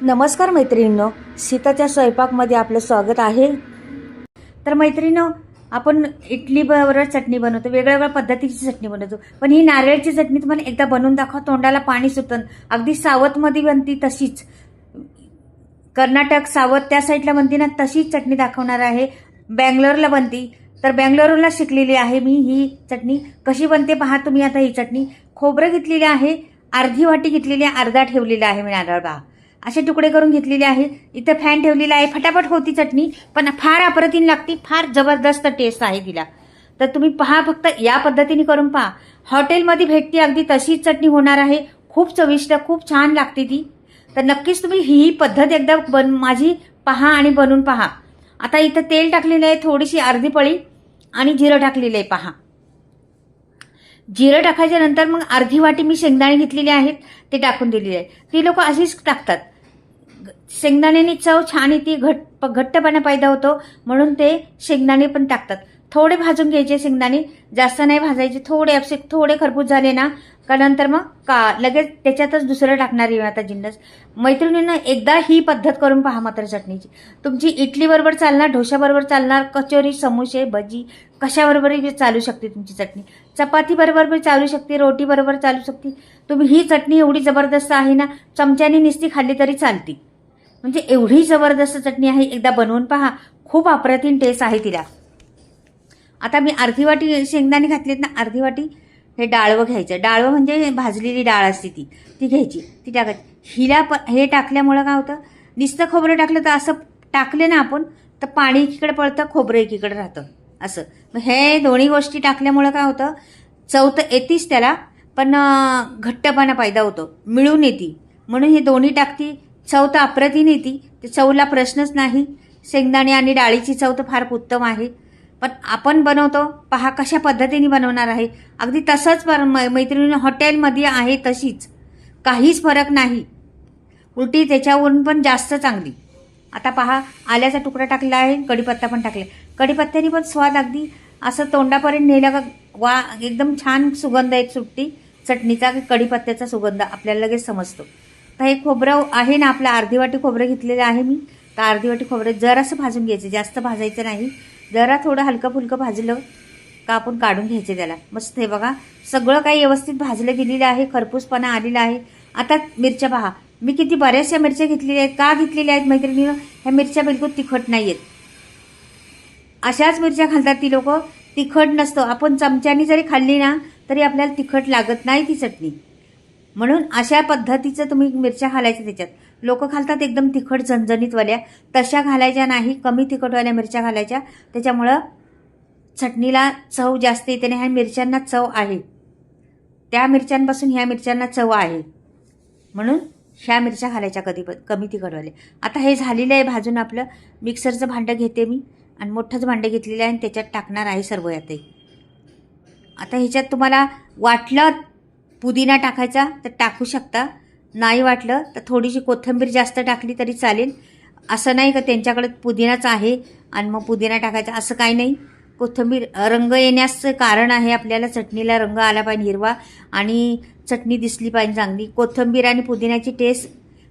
नमस्कार मैत्रिणींनो, सीताच्या स्वयंपाकमध्ये आपलं स्वागत आहे. तर मैत्रिणींनो, आपण इडली बरोबर चटणी बनवतो, वेगवेगळ्या पद्धतीची चटणी बनवतो. पण ही नारळाची चटणी तुम्हाला एकदा बनवून दाखवा, तोंडाला पाणी सुटतं. अगदी सावतमध्ये बनती तशीच, कर्नाटक सावत त्या साईडला बनती ना, तशीच चटणी दाखवणार आहे. बँगलोरला बनती, तर बँगलोरला शिकलेली आहे मी. ही चटणी कशी बनते पहा तुम्ही. आता ही चटणी खोबरं घेतलेली आहे, अर्धी वाटी घेतलेली आहे, अर्धा ठेवलेला आहे मी नारळ पहा. असे तुकडे करून घेतलेले आहे. इथं फॅन ठेवलेला आहे. फटाफट होती चटणी, पण फार अप्रतिम लागते, फार जबरदस्त टेस्ट आहे तिला. तर तुम्ही पहा, फक्त या पद्धतीने करून पहा. हॉटेलमध्ये भेटते अगदी तशीच चटणी होणार आहे. खूप चविष्ट, खूप छान लागते ती. तर नक्कीच तुम्ही ही पद्धत एकदा माझी पहा आणि बनवून पहा. आता इथं तेल टाकलेलं आहे, थोडीशी अर्धी पळी, आणि जिरं टाकलेलं आहे पहा. जिरं टाकायच्या नंतर मग अर्धी वाटी मी शेंगदाणे घेतलेले आहेत, ते टाकून दिलेले आहे. ती लोक अशीच टाकतात. शेंगदाण्याने चव छान येते, घट्टपणा पैदा होतो, म्हणून ते शेंगदाणे पण टाकतात. थोडे भाजून घ्यायचे शेंगदाणे, जास्त नाही भाजायचे. थोडे खरपूस झाले ना का नंतर मग लगेच त्याच्यातच दुसरं टाकणार आहे आता जिन्नस. मैत्रिणींना एकदा ही पद्धत करून पहा मात्र चटणीची. तुमची इडली बरोबर चालणार, डोशाबरोबर चालणार, कचोरी, समोसे, भजी कशाबरोबरही चालू शकते तुमची चटणी. चपाती बरोबर चालू शकते, रोटी बरोबर चालू शकते. तुम्ही ही चटणी एवढी जबरदस्त आहे ना, चमच्याने नुसती खाल्ली तरी चालते. म्हणजे एवढी जबरदस्त चटणी आहे, एकदा बनवून पहा. खूप अप्रतिम टेस्ट आहे तिला. आता मी अर्धी वाटी शेंगदाणे घातलेत ना, अर्धी वाटी हे डाळवं घ्यायचं. डाळवं म्हणजे भाजलेली डाळ असते ती घ्यायची, ती टाकायची. हे टाकल्यामुळं काय होतं, नुसतं खोबरं टाकलं तर असं टाकले ना आपण, तर पाणी एकीकडे पळतं, खोबरं एकीकडे राहतं असं. मग हे दोन्ही गोष्टी टाकल्यामुळं काय होतं, चव तर येतीच त्याला, पण घट्टपणा पैदा होतो, मिळून येते. म्हणून हे दोन्ही टाकती. चव तर अप्रतिम येते, ते चवला प्रश्नच नाही. शेंगदाणे आणि डाळीची चव तर फार उत्तम आहे. पण आपण बनवतो पहा कशा पद्धतीने बनवणार आहे. अगदी तसंच मैत्रिणी हॉटेलमध्ये आहे तशीच, काहीच फरक नाही. उलटी त्याच्यावरून पण जास्त चांगली. आता पहा, आल्याचा तुकडा टाकला आहे, कढीपत्ता पण टाकला. कढीपत्त्याने पण स्वाद अगदी असं तोंडापर्यंत नेला का एकदम छान सुगंध एक सुटती चटणीचा, कढीपत्त्याचा सुगंध आपल्याला लगेच समजतो. तर हे खोबरं आहे ना, आपलं अर्धी वाटी खोबरं घेतलेलं आहे मी. तर अर्धी वाटी खोबरं जरासं भाजून घ्यायचं, जास्त भाजायचं नाही. जरा थोडं हलकं फुलकं भाजलं का आपण काढून घ्यायचे त्याला. मस्त हे बघा, सगळं काही व्यवस्थित भाजलं गेलेलं आहे, खरपूसपणा आलेला आहे. आता मिरच्या पहा, मी किती बऱ्याचशा मिरच्या घेतलेल्या आहेत. का घेतलेल्या आहेत मैत्रिणीनं, ह्या मिरच्या बिलकुल तिखट नाही आहेत. अशाच मिरच्या घालतात ती लोक, तिखट नसतं. आपण चमच्यानी जरी खाल्ली ना तरी आपल्याला तिखट लागत नाही ती चटणी. म्हणून अशा पद्धतीचं तुम्ही मिरच्या घालायच्या त्याच्यात. लोक घालतात एकदम तिखट झणझणीतवाल्या, तशा घालायच्या नाही, कमी तिखटवाल्या मिरच्या घालायच्या. त्याच्यामुळं चटणीला चव जास्त येते. ह्या मिरच्यांना चव आहे, त्या मिरच्यांपासून ह्या मिरच्यांना चव आहे, म्हणून ह्या मिरच्या घालायच्या कमी तिखटवाल्या. आता हे झालेलं आहे भाजून. आपलं मिक्सरचं भांडं घेते मी, आणि मोठंच भांडं घेतलेलं आहे, आणि त्याच्यात टाकणार आहे सर्व यातही. आता ह्याच्यात तुम्हाला वाटलं पुदिना टाकायचा तर टाकू शकता, नाही वाटलं तर थोडीशी कोथिंबीर जास्त टाकली तरी चालेल. असं नाही का त्यांच्याकडे पुदिनाच आहे आणि मग पुदिना टाकायचा, असं काही नाही. कोथिंबीर रंग येण्याचं कारण आहे, आपल्याला चटणीला रंग आला पाहिजे हिरवा, आणि चटणी दिसली पाहिजे चांगली. कोथिंबीर आणि पुदिन्याची टेस्ट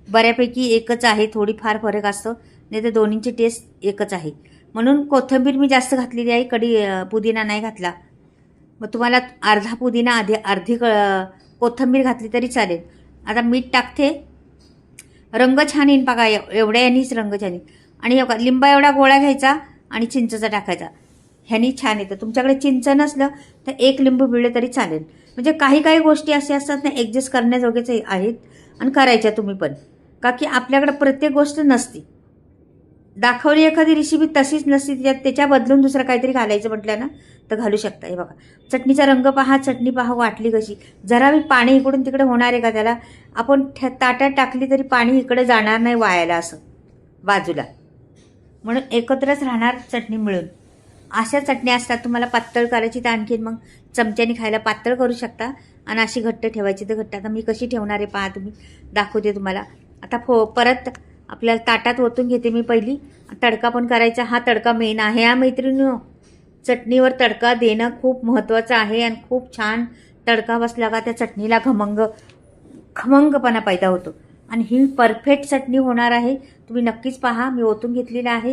बऱ्यापैकी एकच आहे, थोडी फार फरक असतो, नाही तर दोन्हींची टेस्ट एकच आहे. म्हणून कोथिंबीर मी जास्त घातलेली आहे, पुदिना नाही घातला. मग तुम्हाला अर्धा पुदिना अर्धी कोथिंबीर घातली तरी चालेल. आता मीठ टाकते, रंग छान येईन बघा, एवढ्या यांनीच रंग छान येईल. आणि लिंबा एवढा गोळा घ्यायचा आणि चिंचचा टाकायचा, ह्यानी छान येतं. तुमच्याकडे चिंच नसलं तर एक लिंबू पिळलं तरी चालेल. म्हणजे काही गोष्टी अशा असतात ना, ॲडजस्ट करण्याजोगेच आहेत, आणि करायच्या तुम्ही पण, का की आपल्याकडे प्रत्येक गोष्ट नसते. दाखवली एखादी रेसिपी तशीच नसते, त्याच्या बदलून दुसरं काहीतरी घालायचं म्हटलं ना तर घालू शकता. हे बघा, चटणीचा रंग पहा, चटणी पहा वाटली कशी. जरा मी पाणी इकडून तिकडे होणार आहे का त्याला, आपण ताटात टाकली तरी पाणी इकडे जाणार नाही वायाला असं बाजूला, म्हणून एकत्रच राहणार चटणी मिळून. अशा चटण्या असतात. तुम्हाला पातळ करायची तर आणखीन मग चमच्याने खायला पातळ करू शकता, आणि अशी घट्ट ठेवायची तर घट्ट. आता मी कशी ठेवणार आहे पहा, तुम्ही दाखवते तुम्हाला. आता परत आपल्याला ताटात ओतून घेते मी पहिली. तडका पण करायचा, हा तडका मेन आहे हा मैत्रिणींनो. चटणीवर तडका देणं खूप महत्त्वाचं आहे, आणि खूप छान तडका बसला का त्या चटणीला खमंगपणा पैदा होतो. आणि ही परफेक्ट चटणी होणार आहे. तुम्ही नक्कीच पहा. मी ओतून घेतलेलं आहे.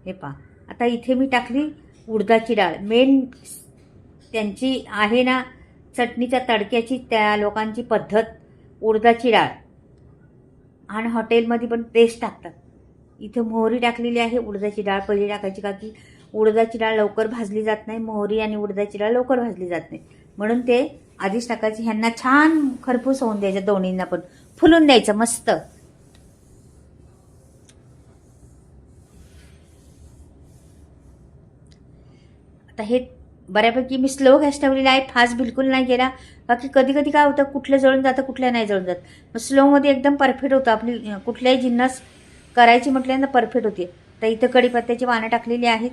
हे पहा. आता इथे मी टाकली उडदाची डाळ. मेन त्यांची आहे ना चटणीच्या तडक्याची त्या लोकांची पद्धत, उडदाची डाळ. आणि हॉटेलमध्ये पण तेच टाकतात. इथे मोहरी टाकलेली आहे. उडदाची डाळ पहिले टाकायची का की उडदाची डाळ लवकर भाजली जात नाही. मोहरी आणि उडदाची डाळ लवकर भाजली जात नाही, म्हणून ते आधीच टाकायची. ह्यांना छान खरपूस होऊन द्यायचं, दोन्हींना पण फुलून द्यायचं मस्त. आता हे बऱ्यापैकी मी स्लो गॅस ठेवलेला आहे, फास्ट बिलकुल नाही केला. बाकी कधी कधी काय होतं, कुठलं जळून जातं कुठलं नाही जळून जात. मग स्लोमध्ये एकदम परफेक्ट होतं. आपली कुठल्याही जिन्नस करायची म्हटल्यानंतर परफेक्ट होते. तर इथं कढीपत्त्याची पानं टाकलेली आहेत.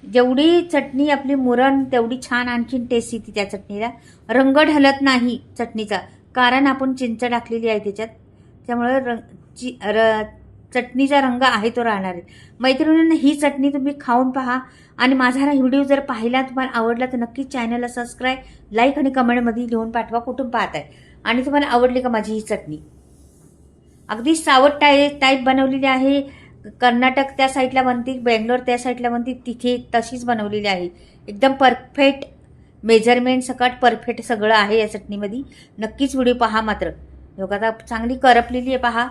जेवढी चटणी आपली मुरण तेवढी छान आणखीन टेस्ट येते त्या चटणीला. रंग ढलत नाही चटणीचा, कारण आपण चिंच टाकलेली आहे त्याच्यात. त्यामुळे चटणीचा रंग आहे तो राहणार आहे. मैत्रिणींना ही चटणी तुम्ही खाऊन पहा. आणि माझा हा व्हिडिओ जर पाहिला तुम्हाला आवडला तर नक्कीच चॅनलला सबस्क्राईब, लाईक आणि कमेंटमध्ये लिहून पाठवा कुठून पाहताय आणि तुम्हाला आवडली का माझी ही चटणी. अगदी सावट टाईप बनवलेली आहे. कर्नाटक त्या साईडला बनते, बेंगलोर त्या साईडला बनते, तिथे तशीच बनवलेली आहे. एकदम परफेक्ट मेजरमेंट सकट परफेक्ट सगळं आहे या चटणीमध्ये. नक्कीच व्हिडिओ पहा मात्र. बघा आता चांगली करपलेली आहे पहा.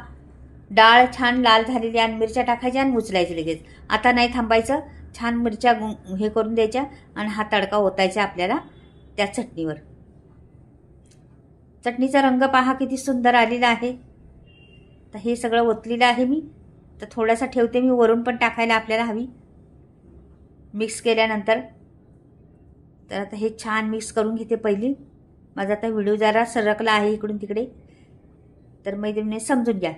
डाळ छान लाल झालेली आहे आणि मिरच्या टाकायच्या आणि उचलायची लगेच. आता नाही थांबायचं. छान मिरच्या हे करून द्यायच्या आणि हा तडका ओतायचा आपल्याला त्या चटणीवर. चटणीचा रंग पहा किती सुंदर आलेला आहे. तर हे सगळं ओतलेलं आहे मी. तर थोडासा ठेवते मी, वरून पण टाकायला आपल्याला हवी मिक्स केल्यानंतर. तर आता हे छान मिक्स करून घेते पहिली. माझा आता व्हिडिओ जरा सरकला आहे इकडून तिकडे, तर मैत्रिणीने समजून घ्या.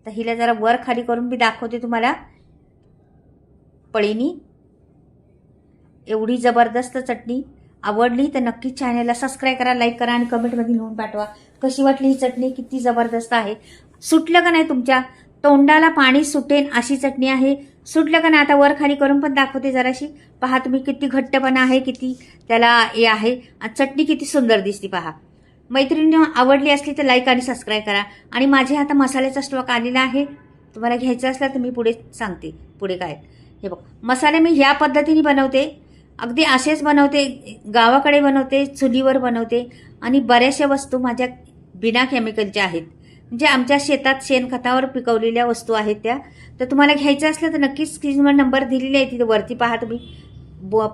तर हिला जरा वर खाली करून मी दाखवते तुम्हाला पळीनी. एवढी जबरदस्त चटणी. आवडली तर नक्कीच चॅनलला सबस्क्राईब करा, लाईक करा आणि कमेंटमध्ये लिहून पाठवा कशी वाटली ही चटणी. किती जबरदस्त आहे. सुटलं का नाही तुमच्या तोंडाला पाणी सुटेन अशी चटणी आहे. सुटलं का नाही आता वर खाली करून पण दाखवते जराशी. पहा तुम्ही किती घट्टपणा आहे, किती त्याला हे आहे. चटणी किती सुंदर दिसते पहा. मैत्रिणींना आवडली असली तर लाईक आणि सबस्क्राईब करा. आणि माझे आता मसाल्याचा स्टॉक आलेला आहे. तुम्हाला घ्यायचा असला तर मी पुढे सांगते पुढे काय. हे बघ मसाले मी ह्या पद्धतीने बनवते. अगदी असेच बनवते, गावाकडे बनवते, चुलीवर बनवते. आणि बऱ्याचशा वस्तू माझ्या बिना केमिकलच्या आहेत, म्हणजे आमच्या शेतात शेणखतावर पिकवलेल्या वस्तू आहेत त्या. तर तुम्हाला घ्यायचं असलं तर नक्कीच स्क्रीनवर नंबर दिलेले आहे, तिथे वरती पहा तुम्ही.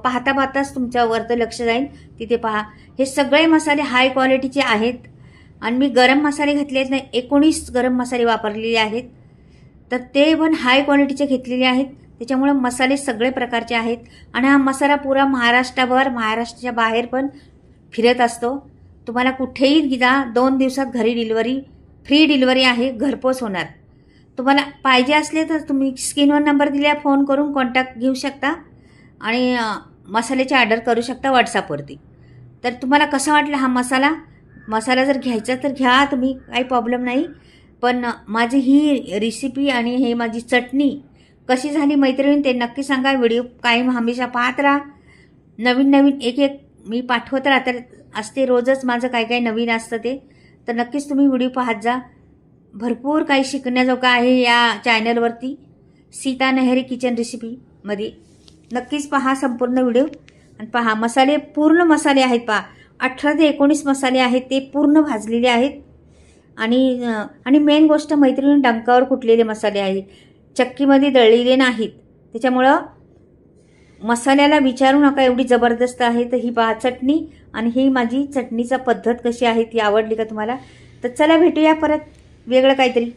पाहता पाहताच तुमच्यावरतं लक्ष जाईल, तिथे पहा. हे सगळे मसाले हाय क्वालिटीचे आहेत. आणि मी गरम मसाले घेतलेच नाही, 19 गरम मसाले वापरलेले आहेत. तर ते पण हाय क्वालिटीचे घेतलेले आहेत. त्याच्यामुळे मसाले सगळे प्रकारचे आहेत. आणि हा मसाला पुरा महाराष्ट्रभर, महाराष्ट्राच्या बाहेर पण फिरत असतो. तुम्हाला कुठेही जा, 2 दिवसात घरी डिलिव्हरी, फ्री डिलिव्हरी आहे, घरपोच होणार. तुम्हाला पाहिजे असले तर तुम्ही स्क्रीनवर नंबर दिला, फोन करून कॉन्टॅक्ट घेऊ शकता आणि मसाल्याची ऑर्डर करू शकता व्हॉट्सअपवरती. तर तुम्हाला कसा वाटला हा मसाला जर घ्यायचा तर घ्या तुम्ही, काही प्रॉब्लेम नाही. पण माझी ही रेसिपी आणि हे माझी चटणी कशी झाली मैत्रिणी ते नक्की सांगा. व्हिडिओ कायम हमेशा पाहत राहा. नवीन नवीन एक मी पाठवत असते रोजच. माझं काय काय नवीन असतं ते. तर नक्कीच तुम्ही व्हिडिओ पाहत जा. भरपूर काही शिकण्याजोगं आहे या चॅनलवरती. सीता नेहरी किचन रेसिपीमध्ये नक्कीच पहा संपूर्ण व्हिडिओ. आणि पहा मसाले, पूर्ण मसाले आहेत पहा. 18 ते 19 मसाले आहेत, ते पूर्ण भाजलेले आहेत. आणि मेन गोष्ट मैत्रिणी, डंकावर कुटलेले मसाले आहेत, चक्कीमध्ये दळलेले नाहीत. त्याच्यामुळं मसाल्याला विचारू नका, एवढी जबरदस्त आहे. तर ही पहा चटणी. आणि ही माझी चटणीचा पद्धत कशी आहे ती आवडली का तुम्हाला. तर चला भेटूया परत वेगळं काहीतरी.